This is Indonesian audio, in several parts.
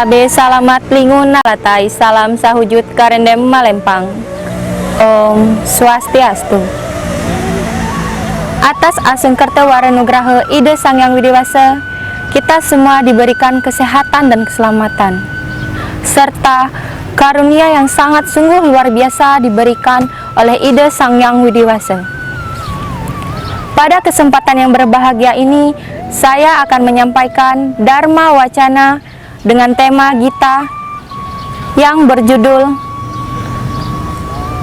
Tabe salamat lingun nalatai salam sahujud karendem malempang. Om Swastiastu. Atas asengkerta waranugraha Ide Sang Yang Widiwasa, kita semua diberikan kesehatan dan keselamatan, serta karunia yang sangat sungguh luar biasa diberikan oleh Ide Sang Yang Widiwasa. Pada kesempatan yang berbahagia ini, saya akan menyampaikan Dharma Wacana dengan tema Gita yang berjudul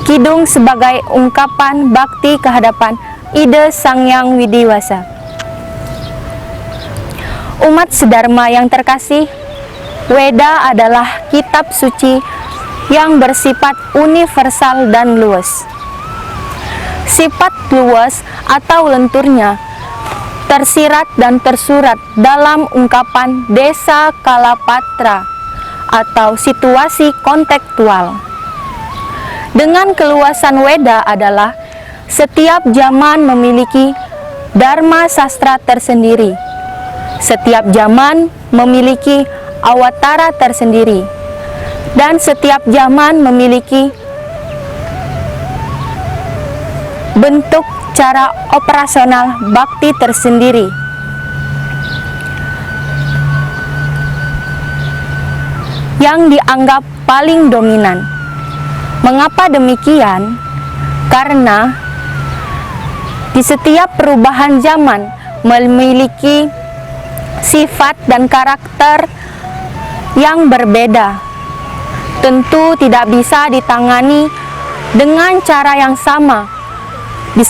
Kidung sebagai ungkapan bakti kehadapan Ide Sang Yang Widiwasa. Umat sedharma yang terkasih, Weda adalah kitab suci yang bersifat universal dan luas. Sifat luas atau lenturnya tersirat dan tersurat dalam ungkapan Desa Kalapatra atau situasi kontekstual. Dengan keluasan Weda adalah setiap zaman memiliki Dharma sastra tersendiri. Setiap zaman memiliki awatara tersendiri. Dan setiap zaman memiliki bentuk cara operasional bakti tersendiri. Yang dianggap paling dominan. Mengapa demikian? Karena di setiap perubahan zaman memiliki sifat dan karakter yang berbeda. Tentu tidak bisa ditangani dengan cara yang sama di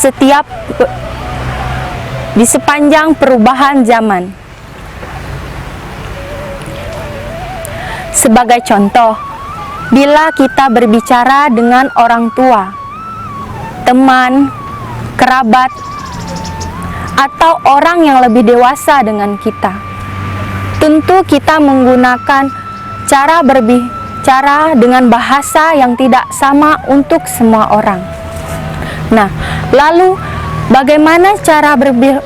sepanjang perubahan zaman. Sebagai contoh, bila kita berbicara dengan orang tua, teman, kerabat, atau orang yang lebih dewasa dengan kita, tentu kita menggunakan cara berbicara dengan bahasa yang tidak sama untuk semua orang. Nah, lalu bagaimana cara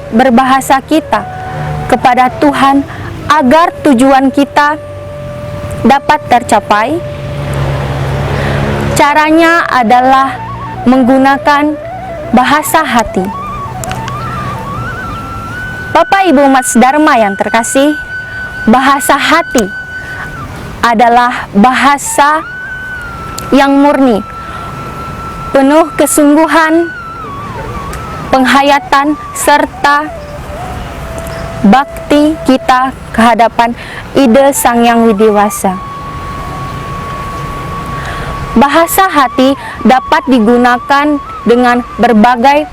berbahasa kita kepada Tuhan agar tujuan kita dapat tercapai? Caranya adalah menggunakan bahasa hati. Bapak Ibu umat sedharma yang terkasih, bahasa hati adalah bahasa yang murni, penuh kesungguhan, penghayatan, serta bakti kita kehadapan Ide Sang Yang Widiwasa. Bahasa hati dapat digunakan dengan berbagai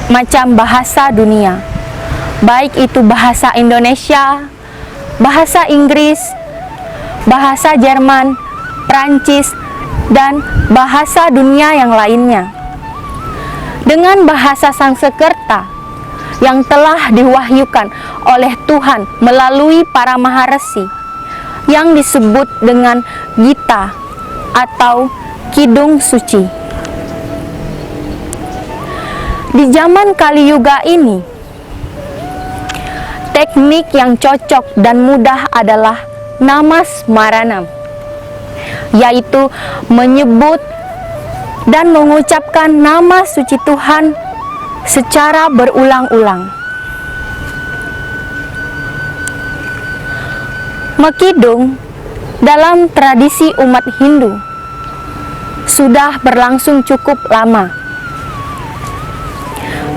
macam bahasa dunia, baik itu bahasa Indonesia, bahasa Inggris, bahasa Jerman, Prancis, dan bahasa dunia yang lainnya. Dengan bahasa Sanskerta yang telah diwahyukan oleh Tuhan melalui para maharesi yang disebut dengan Gita atau Kidung Suci. Di zaman Kali Yuga ini, teknik yang cocok dan mudah adalah Namasmaranam, yaitu menyebut dan mengucapkan nama suci Tuhan secara berulang-ulang. Mekidung dalam tradisi umat Hindu sudah berlangsung cukup lama.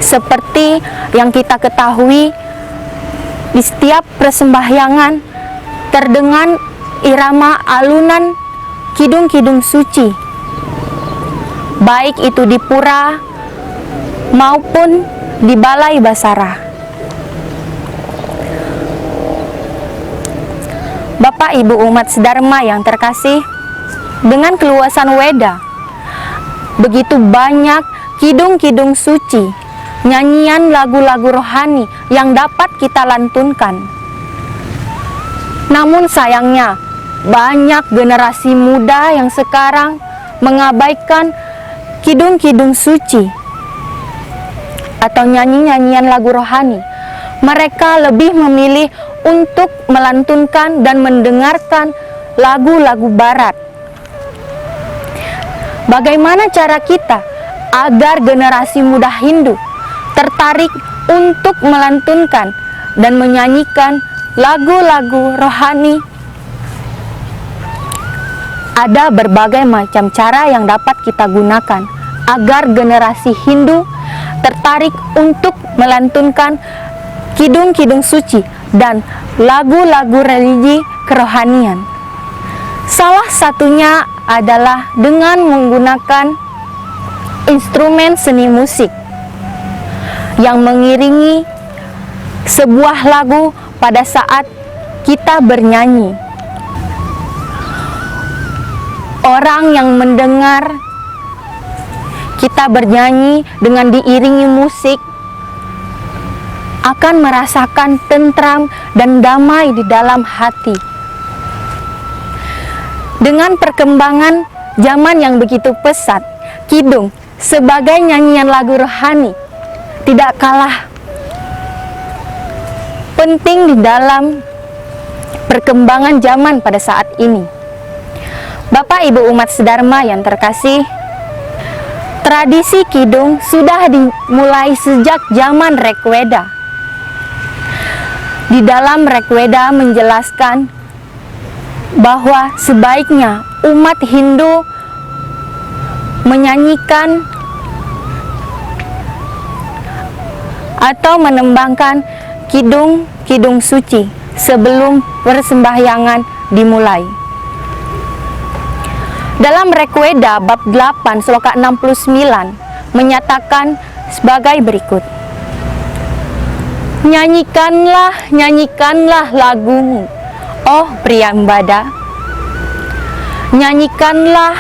Seperti yang kita ketahui, di setiap persembahyangan terdengar irama alunan kidung-kidung suci, baik itu di pura maupun di balai basara. Bapak Ibu umat sedharma yang terkasih, dengan keluasan Weda, begitu banyak kidung-kidung suci, nyanyian lagu-lagu rohani yang dapat kita lantunkan. Namun sayangnya, banyak generasi muda yang sekarang mengabaikan kidung-kidung suci atau nyanyi-nyanyian lagu rohani. Mereka lebih memilih untuk melantunkan dan mendengarkan lagu-lagu barat. Bagaimana cara kita agar generasi muda Hindu tertarik untuk melantunkan dan menyanyikan lagu-lagu rohani? Ada berbagai macam cara yang dapat kita gunakan agar generasi Hindu tertarik untuk melantunkan kidung-kidung suci dan lagu-lagu religi kerohanian. Salah satunya adalah dengan menggunakan instrumen seni musik yang mengiringi sebuah lagu pada saat kita bernyanyi. Orang yang mendengar kita bernyanyi dengan diiringi musik akan merasakan tentram dan damai di dalam hati. Dengan perkembangan zaman yang begitu pesat, kidung sebagai nyanyian lagu rohani tidak kalah penting di dalam perkembangan zaman pada saat ini. Bapak Ibu umat sedharma yang terkasih, tradisi kidung sudah dimulai sejak zaman Rigveda. Di dalam Rigveda menjelaskan bahwa sebaiknya umat Hindu menyanyikan atau menembangkan kidung-kidung suci sebelum persembahyangan dimulai. Dalam Rigveda bab 8 sloka 69 menyatakan sebagai berikut. Nyanyikanlah, nyanyikanlah lagumu, oh Priyambada. Nyanyikanlah,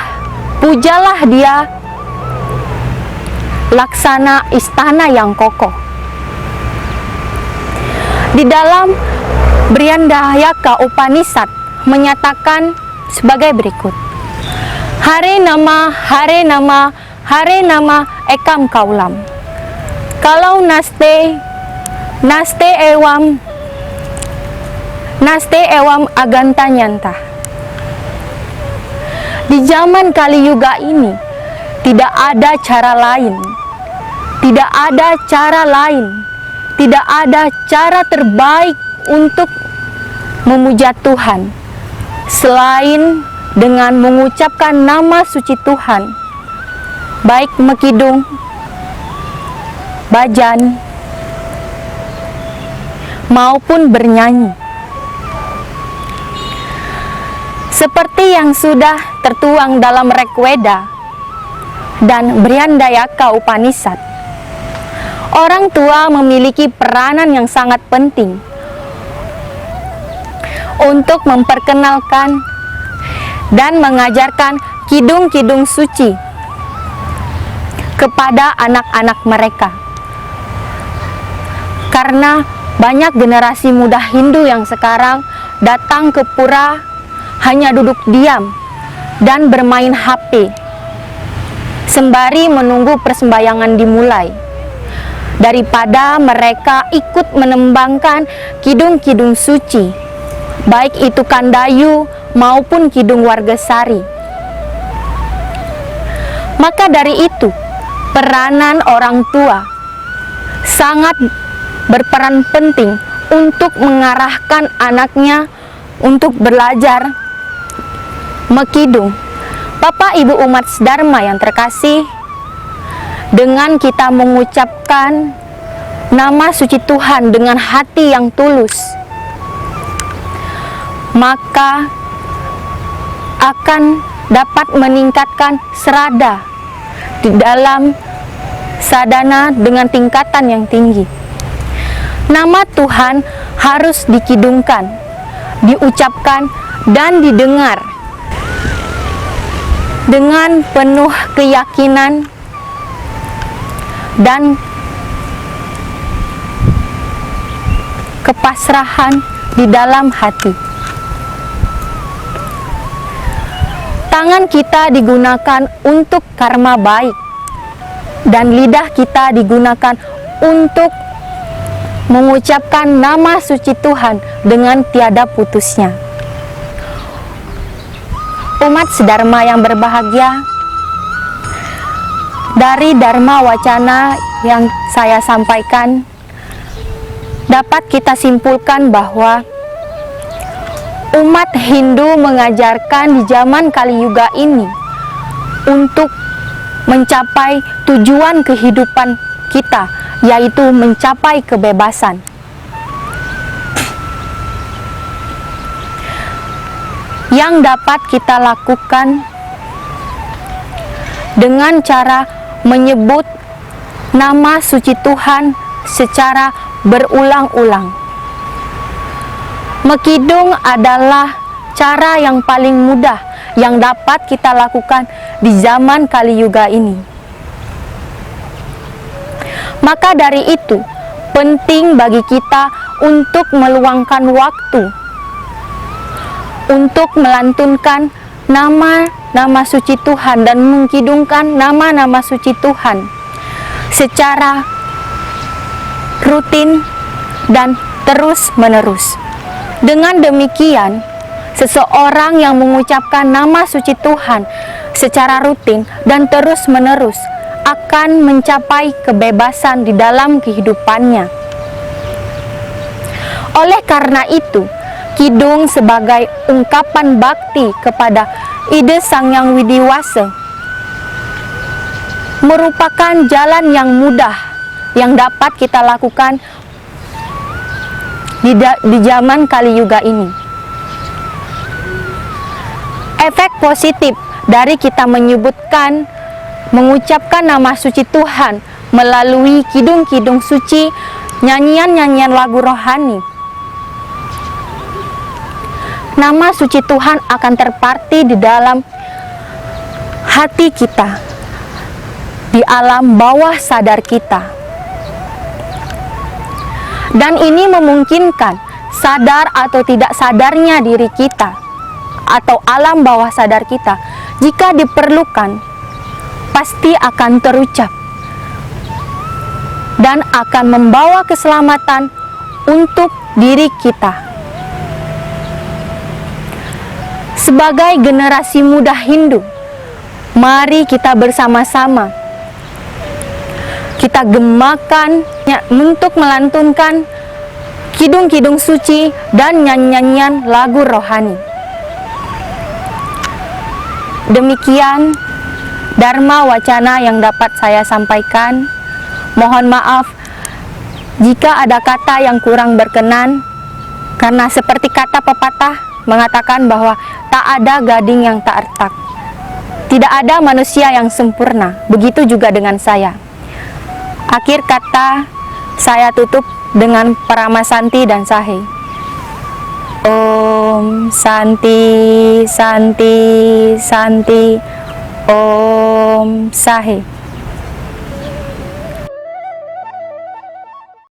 pujalah dia, laksana istana yang kokoh. Di dalam Brihadanyaka Upanishad menyatakan sebagai berikut. Hare nama, hare nama, hare nama ekam kaulam. Kalau naste ewam aganta nyanta. Di zaman Kali Yuga ini tidak ada cara lain. Tidak ada cara lain. Tidak ada cara terbaik untuk memuja Tuhan selain dengan mengucapkan nama suci Tuhan, baik mekidung, bajan, maupun bernyanyi. Seperti yang sudah tertuang dalam Rigveda dan Brihadanyaka Upanishad, orang tua memiliki peranan yang sangat penting untuk memperkenalkan dan mengajarkan kidung-kidung suci kepada anak-anak mereka. Karena banyak generasi muda Hindu yang sekarang datang ke pura hanya duduk diam dan bermain HP sembari menunggu persembahyangan dimulai, daripada mereka ikut menembangkan kidung-kidung suci, baik itu Kandayu maupun kidung Wargasari. Maka dari itu, peranan orang tua sangat berperan penting untuk mengarahkan anaknya untuk belajar mekidung. Bapak Ibu umat sedharma yang terkasih, dengan kita mengucapkan nama suci Tuhan dengan hati yang tulus, maka akan dapat meningkatkan serada di dalam sadhana dengan tingkatan yang tinggi. Nama Tuhan harus dikidungkan, diucapkan, dan didengar dengan penuh keyakinan dan kepasrahan di dalam hati. Tangan kita digunakan untuk karma baik, dan lidah kita digunakan untuk mengucapkan nama suci Tuhan dengan tiada putusnya. Umat sedharma yang berbahagia, dari Dharma Wacana yang saya sampaikan, dapat kita simpulkan bahwa umat Hindu mengajarkan di zaman Kali Yuga ini untuk mencapai tujuan kehidupan kita, yaitu mencapai kebebasan. Yang dapat kita lakukan dengan cara menyebut nama suci Tuhan secara berulang-ulang. Mekidung adalah cara yang paling mudah yang dapat kita lakukan di zaman Kali Yuga ini. Maka dari itu, penting bagi kita untuk meluangkan waktu untuk melantunkan nama-nama suci Tuhan dan mengkidungkan nama-nama suci Tuhan secara rutin dan terus-menerus. Dengan demikian, seseorang yang mengucapkan nama suci Tuhan secara rutin dan terus-menerus akan mencapai kebebasan di dalam kehidupannya. Oleh karena itu, kidung sebagai ungkapan bakti kepada Ide Sang Hyang Widi Wasa merupakan jalan yang mudah yang dapat kita lakukan di zaman Kali Yuga ini. Efek positif dari kita mengucapkan nama suci Tuhan melalui kidung-kidung suci, nyanyian-nyanyian lagu rohani, nama suci Tuhan akan terparti di dalam hati kita, di alam bawah sadar kita. Dan ini memungkinkan sadar atau tidak sadarnya diri kita atau alam bawah sadar kita, jika diperlukan, pasti akan terucap dan akan membawa keselamatan untuk diri kita. Sebagai generasi muda Hindu, mari kita bersama-sama kita gemakan untuk melantunkan kidung-kidung suci dan nyanyian lagu rohani. Demikian Dharma Wacana yang dapat saya sampaikan. Mohon maaf jika ada kata yang kurang berkenan, karena seperti kata pepatah mengatakan bahwa tak ada gading yang tak retak. Tidak ada manusia yang sempurna. Begitu juga dengan saya. Akhir kata, saya tutup dengan Parama Santi dan Sahe. Om Santi, Santi, Santi. Om Sahe.